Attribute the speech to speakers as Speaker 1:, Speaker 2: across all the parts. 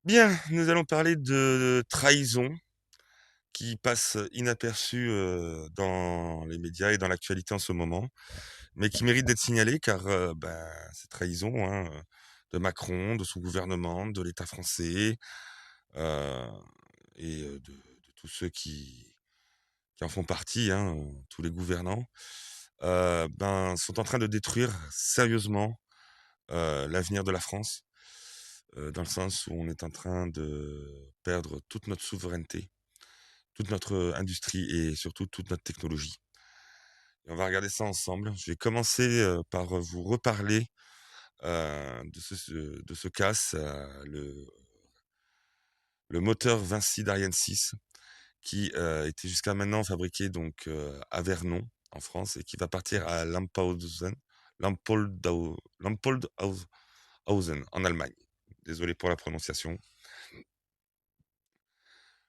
Speaker 1: Bien, nous allons parler de trahison qui passe inaperçue, dans les médias et dans l'actualité en ce moment, mais qui mérite d'être signalée car, ces trahisons, hein, de Macron, de son gouvernement, de l'État français, heu de tous ceux qui en font partie, hein, tous les gouvernants, sont en train de détruire sérieusement, l'avenir de la France, dans le sens où on est en train de perdre toute notre souveraineté, toute notre industrie et surtout toute notre technologie. Et on va regarder ça ensemble. Je vais commencer, par vous reparler, de ce casse, le moteur Vinci d'Ariane 6 qui, était jusqu'à maintenant fabriqué donc, à Vernon, en France et qui va partir à Lampoldhausen en Allemagne. Désolé pour la prononciation.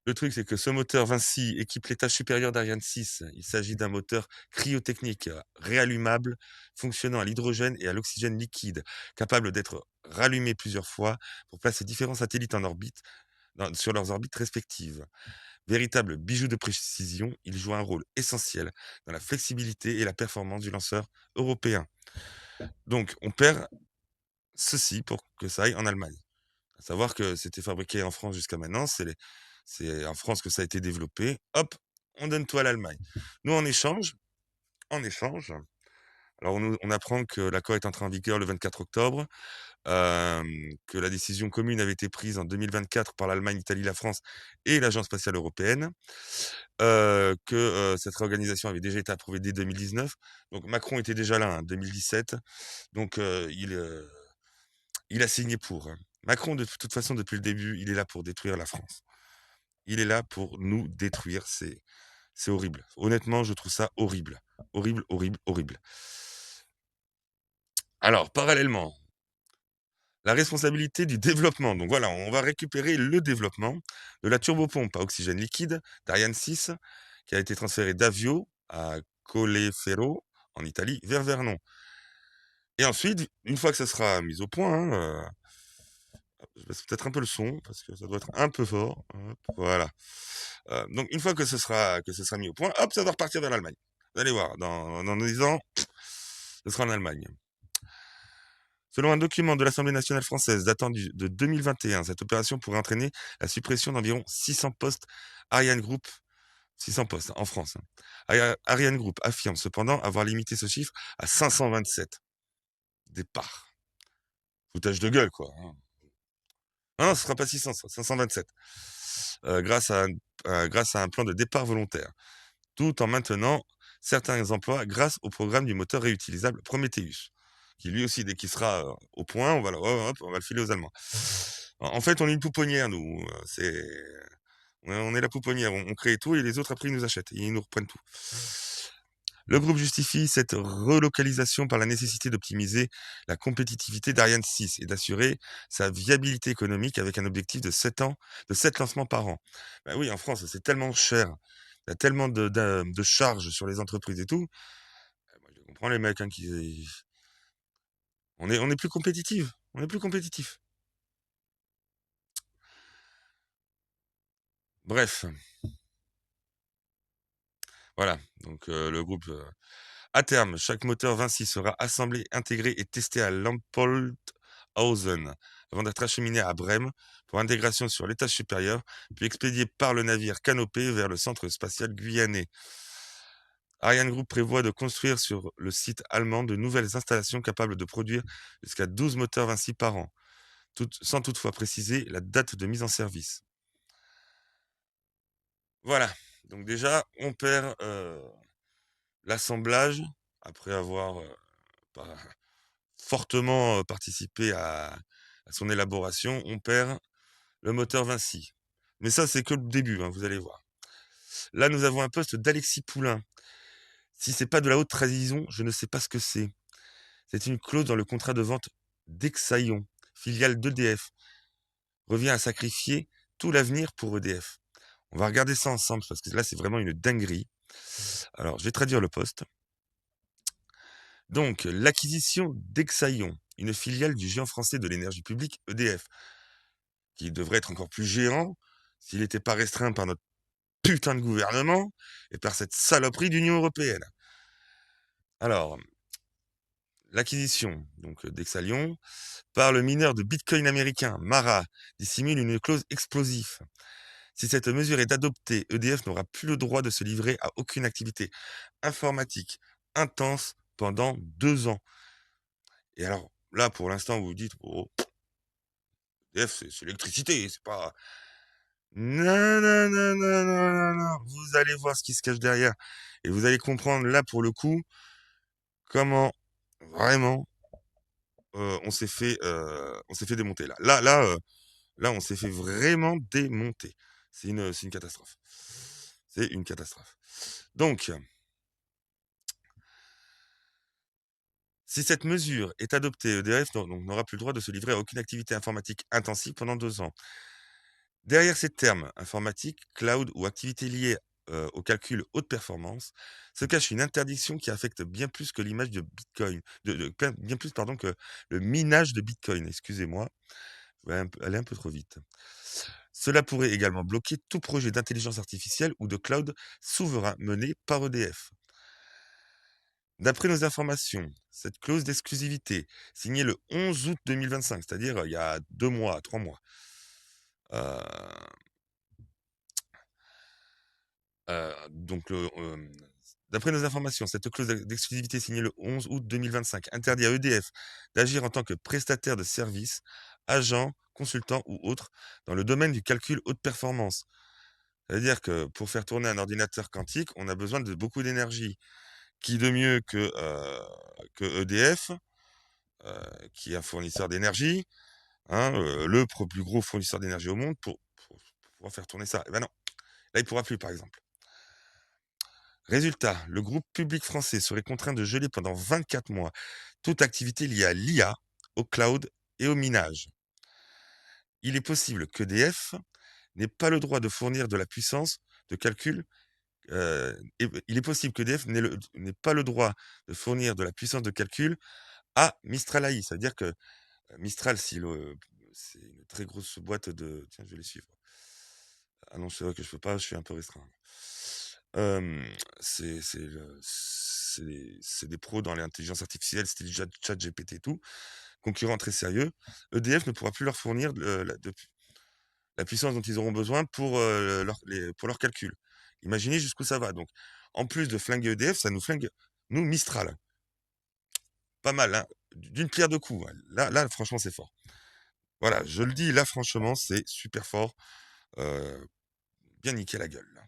Speaker 1: Le truc, c'est que ce moteur Vinci équipe l'étage supérieur d'Ariane 6. Il s'agit d'un moteur cryotechnique réallumable, fonctionnant à l'hydrogène et à l'oxygène liquide, capable d'être rallumé plusieurs fois pour placer différents satellites en orbite, sur leurs orbites respectives. Véritable bijou de précision, il joue un rôle essentiel dans la flexibilité et la performance du lanceur européen. Donc, on perd ceci pour que ça aille en Allemagne. À savoir que c'était fabriqué en France jusqu'à maintenant, c'est en France que ça a été développé. Hop, on donne tout à l'Allemagne. Nous, en échange, alors on apprend que l'accord est entré en vigueur le 24 octobre, que la décision commune avait été prise en 2024 par l'Allemagne, l'Italie, la France et l'Agence spatiale européenne, que cette réorganisation avait déjà été approuvée dès 2019. Donc Macron était déjà là, hein, 2017. Donc il a signé pour, hein. Macron, de toute façon, depuis le début, il est là pour détruire la France. Il est là pour nous détruire. C'est horrible. Honnêtement, je trouve ça horrible. Horrible, horrible, horrible. Alors, parallèlement, la responsabilité du développement. Donc voilà, on va récupérer le développement de la turbopompe à oxygène liquide d'Ariane 6 qui a été transférée d'Avio à Colleferro en Italie vers Vernon. Et ensuite, une fois que ça sera mis au point, hein, je baisse peut-être un peu le son parce que ça doit être un peu fort. Hop, voilà. Donc une fois que ce sera mis au point, hop, ça va repartir vers l'Allemagne. Vous allez voir, dans 10 ans, ce sera en Allemagne. Selon un document de l'Assemblée nationale française datant de 2021, cette opération pourrait entraîner la suppression d'environ 600 postes Ariane Group, 600 postes en France, hein. Ariane Group affirme cependant avoir limité ce chiffre à 527 départs. Foutage de gueule, quoi, hein. Non, ce sera pas 600, ce sera 527. Grâce à un plan de départ volontaire, tout en maintenant certains emplois grâce au programme du moteur réutilisable Prometheus, qui lui aussi, dès qu'il sera au point, on va le filer aux Allemands. En fait, on est une pouponnière, nous. On est la pouponnière. On crée tout et les autres, après, ils nous achètent. Ils nous reprennent tout. Le groupe justifie cette relocalisation par la nécessité d'optimiser la compétitivité d'Ariane 6 et d'assurer sa viabilité économique avec un objectif de 7 ans, de 7 lancements par an. Ben oui, en France, c'est tellement cher. Il y a tellement de charges sur les entreprises et tout. Moi, je comprends les mecs, hein, on est plus compétitifs. On est plus compétitifs. Bref, voilà. Donc, le groupe, à terme, chaque moteur Vinci sera assemblé, intégré et testé à Lampoldhausen avant d'être acheminé à Brême pour intégration sur l'étage supérieur, puis expédié par le navire Canopée vers le centre spatial guyanais. Ariane Group prévoit de construire sur le site allemand de nouvelles installations capables de produire jusqu'à 12 moteurs Vinci par an, sans toutefois préciser la date de mise en service. Voilà, donc déjà, on perd l'assemblage après avoir fortement participé à son élaboration. On perd le moteur Vinci. Mais ça, c'est que le début, hein, vous allez voir. Là, nous avons un poste d'Alexis Poulain. Si c'est pas de la haute trahison, je ne sais pas ce que c'est. C'est une clause dans le contrat de vente d'Exaion, filiale d'EDF. Revient à sacrifier tout l'avenir pour EDF. On va regarder ça ensemble parce que là, c'est vraiment une dinguerie. Alors, je vais traduire le poste. Donc, l'acquisition d'Exaion, une filiale du géant français de l'énergie publique EDF, qui devrait être encore plus géant s'il n'était pas restreint par notre putain de gouvernement et par cette saloperie d'Union européenne. Alors, l'acquisition donc d'Exalion par le mineur de Bitcoin américain, Mara, dissimule une clause explosive. Si cette mesure est adoptée, EDF n'aura plus le droit de se livrer à aucune activité informatique intense pendant 2 ans. Et alors, là, pour l'instant, vous vous dites, oh, EDF, c'est l'électricité, c'est pas... Non, non, non, non, non, non, non. Vous allez voir ce qui se cache derrière. Et vous allez comprendre, là, pour le coup, comment, vraiment, on s'est fait démonter, là. Là, on s'est fait vraiment démonter. C'est une catastrophe. C'est une catastrophe. Donc, si cette mesure est adoptée, EDF n'aura plus le droit de se livrer à aucune activité informatique intensive pendant 2 ans. Derrière ces termes, informatique, cloud ou activités liées au calcul haute performance, se cache une interdiction qui affecte bien plus que l'image de Bitcoin, bien plus pardon, que le minage de Bitcoin, excusez-moi, je vais aller un peu trop vite. Cela pourrait également bloquer tout projet d'intelligence artificielle ou de cloud souverain mené par EDF. D'après nos informations, cette clause d'exclusivité, signée le 11 août 2025, c'est-à-dire il y a 2 mois, 3 mois, euh, donc d'après nos informations, cette clause d'exclusivité signée le 11 août 2025 interdit à EDF d'agir en tant que prestataire de services, agent, consultant ou autre dans le domaine du calcul haute performance. C'est-à-dire que pour faire tourner un ordinateur quantique, on a besoin de beaucoup d'énergie. Qui de mieux que EDF, qui est un fournisseur d'énergie, hein, plus gros fournisseur d'énergie au monde, pour pouvoir faire tourner ça. Eh ben non, là, il ne pourra plus, par exemple. Résultat, le groupe public français serait contraint de geler pendant 24 mois toute activité liée à l'IA, au cloud et au minage. Il est possible qu'EDF n'ait pas le droit de fournir de la puissance de calcul. Il est possible qu'EDF n'ait pas le droit de fournir de la puissance de calcul à Mistral AI. Ça veut dire que Mistral, c'est une très grosse boîte de... Tiens, je vais les suivre. Ah non, c'est vrai que je peux pas, je suis un peu restreint. C'est des pros dans l'intelligence artificielle, style ChatGPT et tout, concurrents très sérieux. EDF ne pourra plus leur fournir la puissance dont ils auront besoin pour leurs calculs. Imaginez jusqu'où ça va. Donc, en plus de flinguer EDF, ça nous flingue, nous, Mistral. Pas mal, hein, d'une pierre deux coups. Là, franchement, c'est fort. Voilà, je le dis, là, franchement, c'est super fort. Bien niqué la gueule, là.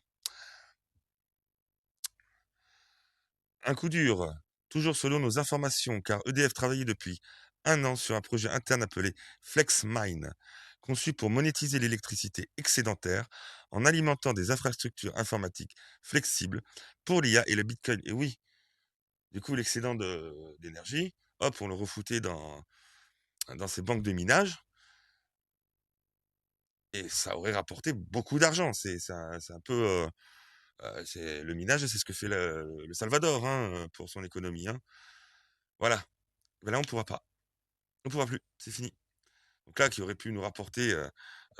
Speaker 1: Un coup dur, toujours selon nos informations, car EDF travaillait depuis 1 an sur un projet interne appelé FlexMine, conçu pour monétiser l'électricité excédentaire en alimentant des infrastructures informatiques flexibles pour l'IA et le Bitcoin. Et oui, du coup, l'excédent d'énergie, hop, on le refoutait dans ces banques de minage, et ça aurait rapporté beaucoup d'argent. C'est un peu... le minage, c'est ce que fait le Salvador, hein, pour son économie, hein. Voilà. Ben là, on ne pourra pas. On ne pourra plus. C'est fini. Donc là, qui aurait pu nous rapporter,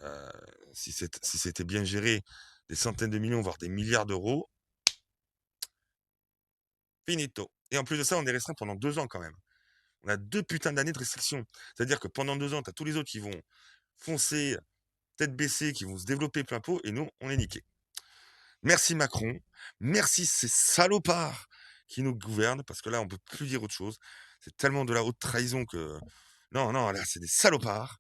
Speaker 1: euh, si c'était bien géré, des centaines de millions, voire des milliards d'euros, finito. Et en plus de ça, on est restreint pendant 2 ans quand même. On a 2 putains d'années de restriction. C'est-à-dire que pendant 2 ans, tu as tous les autres qui vont foncer, tête baissée, qui vont se développer plein pot, et nous, on est niqués. Merci Macron, merci ces salopards qui nous gouvernent, parce que là, on peut plus dire autre chose. C'est tellement de la haute trahison que... Non, non, là, c'est des salopards.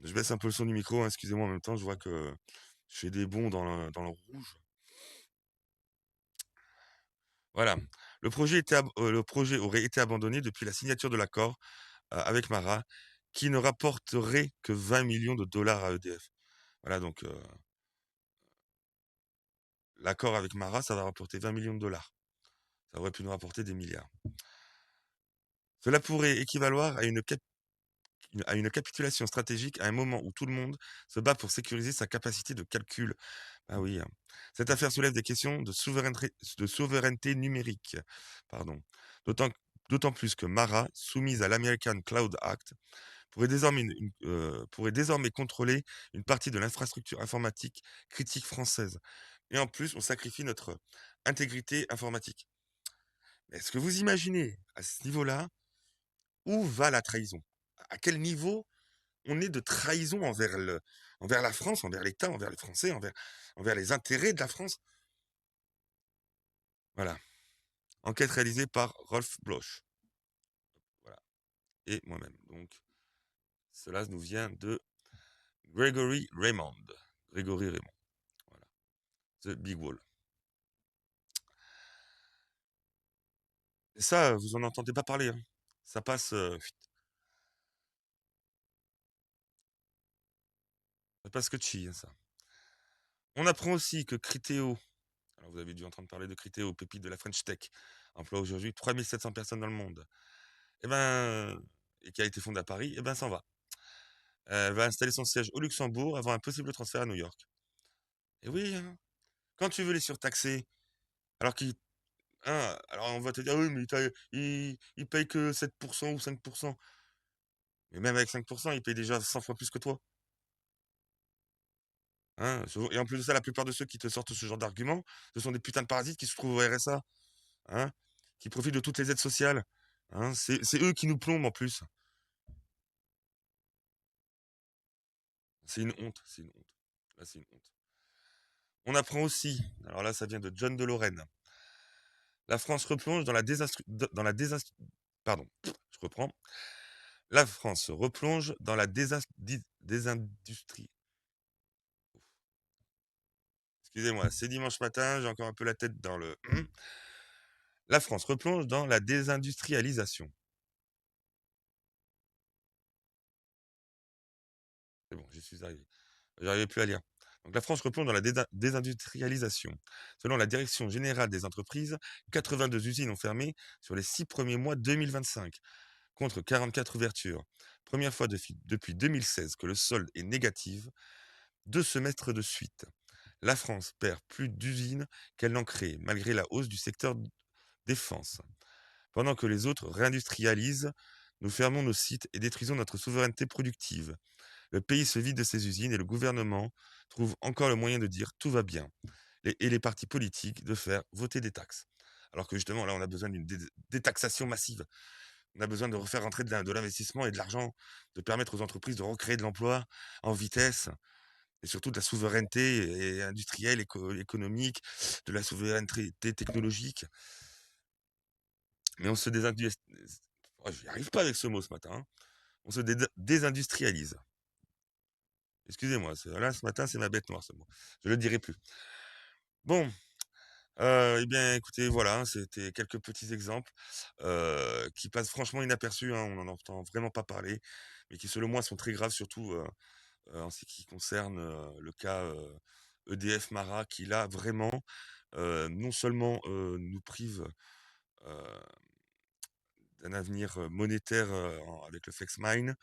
Speaker 1: Je baisse un peu le son du micro, hein, excusez-moi, en même temps, je vois que je fais des bonds dans le rouge. Voilà. Le projet aurait été abandonné depuis la signature de l'accord avec Mara, qui ne rapporterait que 20 millions de dollars à EDF. Voilà, donc l'accord avec Mara, ça va rapporter 20 millions de dollars. Ça aurait pu nous rapporter des milliards. Cela pourrait équivaloir à une capitulation stratégique à un moment où tout le monde se bat pour sécuriser sa capacité de calcul. Ah oui, hein. Cette affaire soulève des questions de souveraineté numérique. Pardon. D'autant, d'autant plus que Mara, soumise à l'American Cloud Act, pourrait désormais contrôler une partie de l'infrastructure informatique critique française. Et en plus, on sacrifie notre intégrité informatique. Est-ce que vous imaginez, à ce niveau-là, où va la trahison? À quel niveau on est de trahison envers la France, envers l'État, envers les Français, envers les intérêts de la France? Voilà. Enquête réalisée par Rolf Bloch. Voilà. Et moi-même. Donc, cela nous vient de Gregory Raymond. Grégory Raymond. Voilà. The Big Wall. Et ça, vous en entendez pas parler, hein. Ça passe, ça passe que chi, hein, ça. On apprend aussi que Criteo, alors vous avez dû entendre parler de Criteo, pépite de la French Tech, emploie aujourd'hui 3700 personnes dans le monde. Et ben, et qui a été fondée à Paris, et ben s'en va. Elle va installer son siège au Luxembourg avant un possible transfert à New York. Et oui, hein, quand tu veux les surtaxer, alors qu'ils, hein, alors on va te dire, oui, mais ils payent que 7% ou 5%. Mais même avec 5%, ils payent déjà 100 fois plus que toi. Hein. Et en plus de ça, la plupart de ceux qui te sortent ce genre d'arguments, ce sont des putains de parasites qui se trouvent au RSA, hein, qui profitent de toutes les aides sociales. Hein. C'est eux qui nous plombent en plus. C'est une honte, c'est une honte. Là, c'est une honte. On apprend aussi, alors là, ça vient de John de Lorraine. La France replonge dans la pardon, je reprends. La France replonge dans la désindustrie. Excusez-moi, c'est dimanche matin, j'ai encore un peu la tête dans le. La France replonge dans la désindustrialisation. C'est bon, j'y suis arrivé. J'arrivais plus à lire. Donc la France replonge dans la désindustrialisation. Selon la Direction générale des entreprises, 82 usines ont fermé sur les 6 premiers mois 2025, contre 44 ouvertures. Première fois depuis 2016 que le solde est négatif, 2 semestres de suite. La France perd plus d'usines qu'elle n'en crée, malgré la hausse du secteur défense. Pendant que les autres réindustrialisent, nous fermons nos sites et détruisons notre souveraineté productive. Le pays se vide de ses usines et le gouvernement trouve encore le moyen de dire tout va bien. Et les partis politiques de faire voter des taxes. Alors que justement, là, on a besoin d'une détaxation massive. On a besoin de refaire rentrer de l'investissement et de l'argent, de permettre aux entreprises de recréer de l'emploi en vitesse, et surtout de la souveraineté industrielle, économique, de la souveraineté technologique. Mais on se désindustrialise. J'y arrive pas avec ce mot ce matin, hein. On se désindustrialise. Excusez-moi, là ce matin, c'est ma bête noire ce mot. Je le dirai plus. Bon, eh bien écoutez, voilà, hein, c'était quelques petits exemples qui passent franchement inaperçus, hein, on n'en entend vraiment pas parler, mais qui selon moi sont très graves, surtout en ce qui concerne le cas EDF Mara, qui là vraiment non seulement nous prive euh, d'un avenir monétaire avec le FlexMine,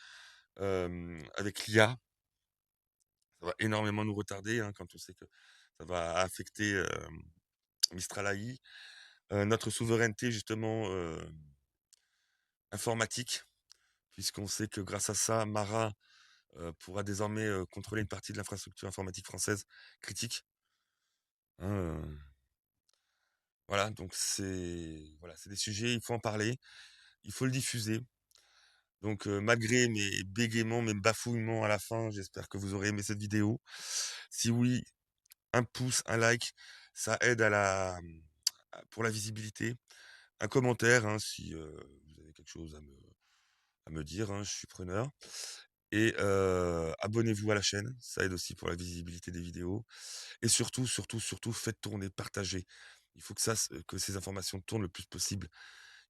Speaker 1: avec l'IA, ça va énormément nous retarder, hein, quand on sait que ça va affecter Mistral AI, notre souveraineté justement informatique, puisqu'on sait que grâce à ça, Mara pourra désormais contrôler une partie de l'infrastructure informatique française critique, hein, voilà, donc c'est des sujets, il faut en parler, il faut le diffuser. Donc malgré mes bégaiements, mes bafouillements à la fin, j'espère que vous aurez aimé cette vidéo. Si oui, un pouce, un like, ça aide pour la visibilité. Un commentaire, hein, si vous avez quelque chose à me dire, hein, je suis preneur. Et abonnez-vous à la chaîne, ça aide aussi pour la visibilité des vidéos. Et surtout, surtout, surtout, faites tourner, partagez. Il faut que ces informations tournent le plus possible.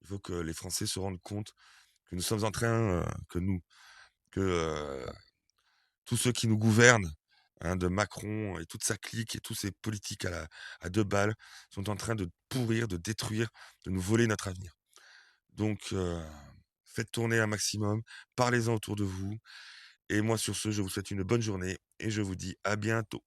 Speaker 1: Il faut que les Français se rendent compte que nous sommes en train, que tous ceux qui nous gouvernent, hein, de Macron et toute sa clique et tous ces politiques à 2 balles, sont en train de pourrir, de détruire, de nous voler notre avenir. Donc, faites tourner un maximum, parlez-en autour de vous. Et moi, sur ce, je vous souhaite une bonne journée et je vous dis à bientôt.